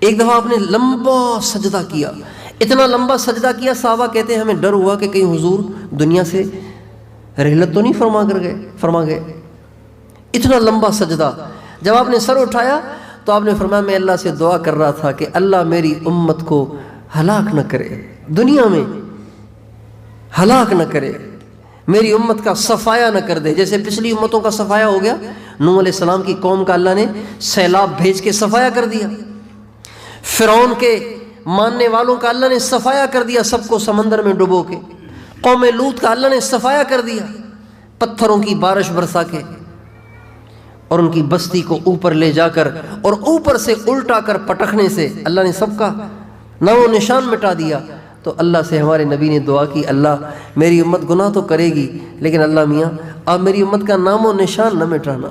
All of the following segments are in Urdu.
ایک دفعہ آپ نے لمبا سجدہ کیا، اتنا لمبا سجدہ کیا، صحابہ کہتے ہیں ہمیں ڈر ہوا کہ کہیں حضور دنیا سے رحلت تو نہیں فرما گئے، اتنا لمبا سجدہ۔ جب آپ نے سر اٹھایا تو آپ نے فرمایا میں اللہ سے دعا کر رہا تھا کہ اللہ میری امت کو ہلاک نہ کرے، دنیا میں ہلاک نہ کرے، میری امت کا صفایا نہ کر دے، جیسے پچھلی امتوں کا صفایا ہو گیا۔ نوح علیہ السلام کی قوم کا اللہ نے سیلاب بھیج کے صفایا کر دیا، فرعون کے ماننے والوں کا اللہ نے صفایا کر دیا، سب کو سمندر میں ڈبو کے۔ قوم لوط کا اللہ نے صفایا کر دیا، پتھروں کی بارش برسا کے، اور ان کی بستی کو اوپر لے جا کر اور اوپر سے الٹا کر پٹکنے سے اللہ نے سب کا نام و نشان مٹا دیا۔ تو اللہ سے ہمارے نبی نے دعا کی، اللہ میری امت گناہ تو کرے گی لیکن اللہ میاں آپ میری امت کا نام و نشان نہ مٹانا،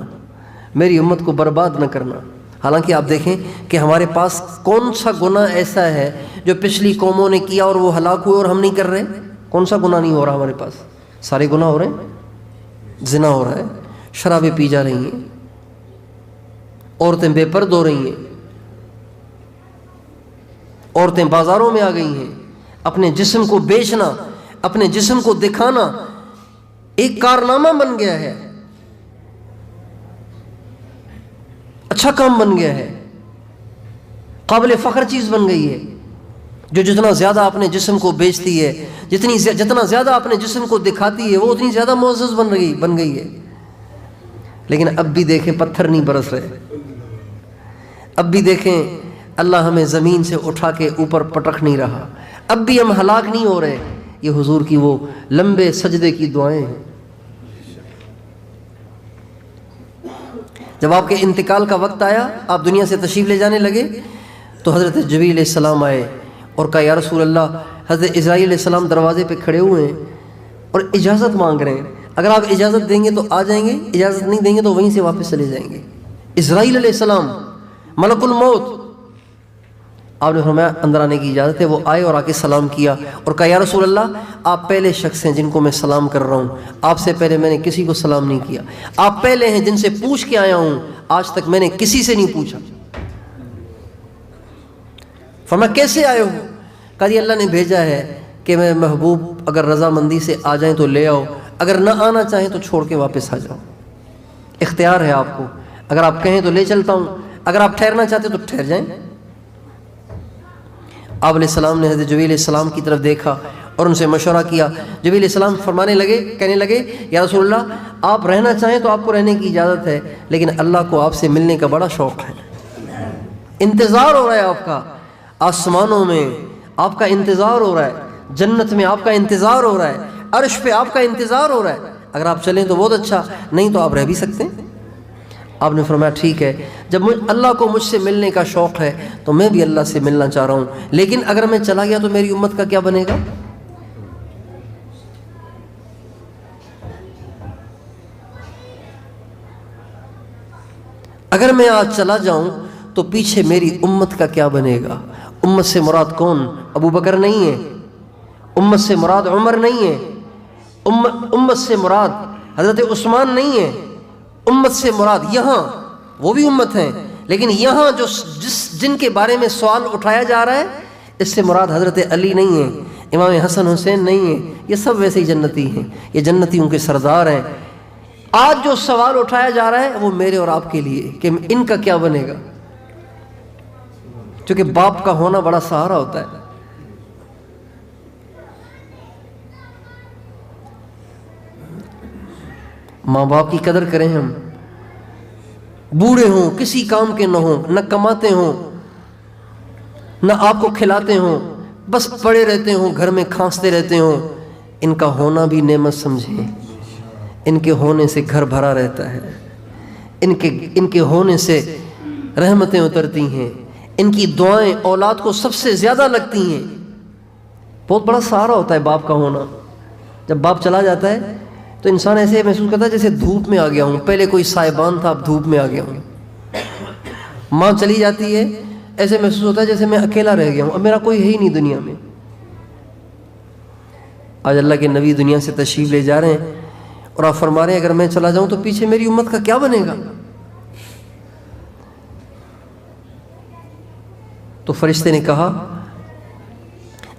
میری امت کو برباد نہ کرنا۔ حالانکہ آپ دیکھیں کہ ہمارے پاس کون سا گناہ ایسا ہے جو پچھلی قوموں نے کیا اور وہ ہلاک ہوئے اور ہم نہیں کر رہے؟ کون سا گناہ نہیں ہو رہا ہمارے پاس؟ سارے گناہ ہو رہے ہیں، زنا ہو رہا ہے، شرابیں پی جا رہی ہیں، عورتیں بے پرد ہو رہی ہیں، عورتیں بازاروں میں آ گئی ہیں، اپنے جسم کو بیچنا، اپنے جسم کو دکھانا ایک کارنامہ بن گیا ہے، اچھا کام بن گیا ہے، قابل فخر چیز بن گئی ہے۔ جو جتنا زیادہ اپنے جسم کو بیچتی ہے، جتنا زیادہ اپنے جسم کو دکھاتی ہے، وہ اتنی زیادہ معزز بن گئی ہے۔ لیکن اب بھی دیکھیں پتھر نہیں برس رہے، اب بھی دیکھیں اللہ ہمیں زمین سے اٹھا کے اوپر پٹک نہیں رہا، اب بھی ہم ہلاک نہیں ہو رہے۔ یہ حضور کی وہ لمبے سجدے کی دعائیں ہیں۔ جب آپ کے انتقال کا وقت آیا، آپ دنیا سے تشریف لے جانے لگے، تو حضرت جبریل علیہ السلام آئے اور کہا یا رسول اللہ، حضرت اسرائیل علیہ السلام دروازے پہ کھڑے ہوئے ہیں اور اجازت مانگ رہے ہیں، اگر آپ اجازت دیں گے تو آ جائیں گے، اجازت نہیں دیں گے تو وہیں سے واپس چلے جائیں گے۔ اسرائیل علیہ السلام ملک الموت، آپ نے فرمایا اندر آنے کی اجازت ہے۔ وہ آئے اور آ کے سلام کیا اور کہا یا رسول اللہ، آپ پہلے شخص ہیں جن کو میں سلام کر رہا ہوں، آپ سے پہلے میں نے کسی کو سلام نہیں کیا، آپ پہلے ہیں جن سے پوچھ کے آیا ہوں، آج تک میں نے کسی سے نہیں پوچھا۔ فرمایا کیسے آئے ہو؟ کہا جی اللہ نے بھیجا ہے کہ میں محبوب اگر رضامندی سے آ جائیں تو لے آؤ، اگر نہ آنا چاہیں تو چھوڑ کے واپس آ جاؤ، اختیار ہے آپ کو، اگر آپ کہیں تو لے چلتا ہوں، اگر آپ ٹھہرنا چاہتے تو ٹھہر جائیں۔ آپ علیہ السلام نے حضرت جبریل علیہ السلام کی طرف دیکھا اور ان سے مشورہ کیا۔ جبریل علیہ السلام کہنے لگے یا رسول اللہ، آپ رہنا چاہیں تو آپ کو رہنے کی اجازت ہے، لیکن اللہ کو آپ سے ملنے کا بڑا شوق ہے، انتظار ہو رہا ہے آپ کا، آسمانوں میں آپ کا انتظار ہو رہا ہے، جنت میں آپ کا انتظار ہو رہا ہے، عرش پہ آپ کا انتظار ہو رہا ہے، اگر آپ چلیں تو بہت اچھا، نہیں تو آپ رہ بھی سکتے ہیں۔ آپ نے فرمایا ٹھیک ہے، جب اللہ کو مجھ سے ملنے کا شوق ہے تو میں بھی اللہ سے ملنا چاہ رہا ہوں، لیکن اگر میں چلا گیا تو میری امت کا کیا بنے گا؟ اگر میں آج چلا جاؤں تو پیچھے میری امت کا کیا بنے گا؟ امت سے مراد کون؟ ابو بکر نہیں ہے، امت سے مراد عمر نہیں ہے، امت سے مراد حضرت عثمان نہیں ہے، امت سے مراد یہاں وہ بھی امت ہیں، لیکن یہاں جن کے بارے میں سوال اٹھایا جا رہا ہے، اس سے مراد حضرت علی نہیں ہے، امام حسن حسین نہیں ہے، یہ سب ویسے ہی جنتی ہیں، یہ جنتیوں کے سردار ہیں۔ آج جو سوال اٹھایا جا رہا ہے وہ میرے اور آپ کے لیے کہ ان کا کیا بنے گا، کیونکہ باپ کا ہونا بڑا سہارا ہوتا ہے۔ ماں باپ کی قدر کریں، ہم بوڑھے ہوں کسی کام کے نہ ہوں، نہ کماتے ہوں نہ آپ کو کھلاتے ہوں، بس پڑے رہتے ہوں گھر میں کھانستے رہتے ہوں، ان کا ہونا بھی نعمت سمجھیں، ان کے ہونے سے گھر بھرا رہتا ہے، ان کے ہونے سے رحمتیں اترتی ہیں، ان کی دعائیں اولاد کو سب سے زیادہ لگتی ہیں۔ بہت بڑا سہارا ہوتا ہے باپ کا ہونا۔ جب باپ چلا جاتا ہے تو انسان ایسے محسوس کرتا ہے جیسے دھوپ میں آ گیا ہوں، پہلے کوئی سائبان تھا اب دھوپ میں آ گیا ہوں۔ ماں چلی جاتی ہے ایسے محسوس ہوتا ہے جیسے میں اکیلا رہ گیا ہوں، اب میرا کوئی ہے ہی نہیں دنیا میں۔ آج اللہ کے نبی دنیا سے تشریف لے جا رہے ہیں اور آپ فرما رہے ہیں اگر میں چلا جاؤں تو پیچھے میری امت کا کیا بنے گا؟ تو فرشتے نے کہا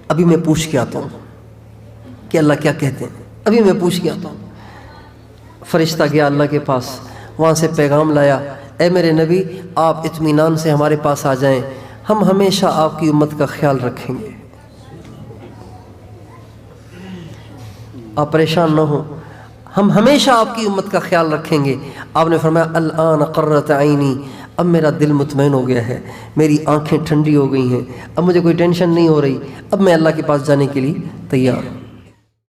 ابھی میں پوچھ کے آتا ہوں کہ اللہ کیا کہتے ہیں، ابھی میں پوچھ کے آتا ہوں۔ فرشتہ گیا اللہ کے پاس، وہاں سے پیغام لایا، اے میرے نبی آپ اطمینان سے ہمارے پاس آ جائیں، ہم ہمیشہ آپ کی امت کا خیال رکھیں گے، آپ پریشان نہ ہوں، ہم ہمیشہ آپ کی امت کا خیال رکھیں گے۔ آپ نے فرمایا الآن قرۃ عینی، اب میرا دل مطمئن ہو گیا ہے، میری آنکھیں ٹھنڈی ہو گئی ہیں، اب مجھے کوئی ٹینشن نہیں ہو رہی، اب میں اللہ کے پاس جانے کے لیے تیار ہوں۔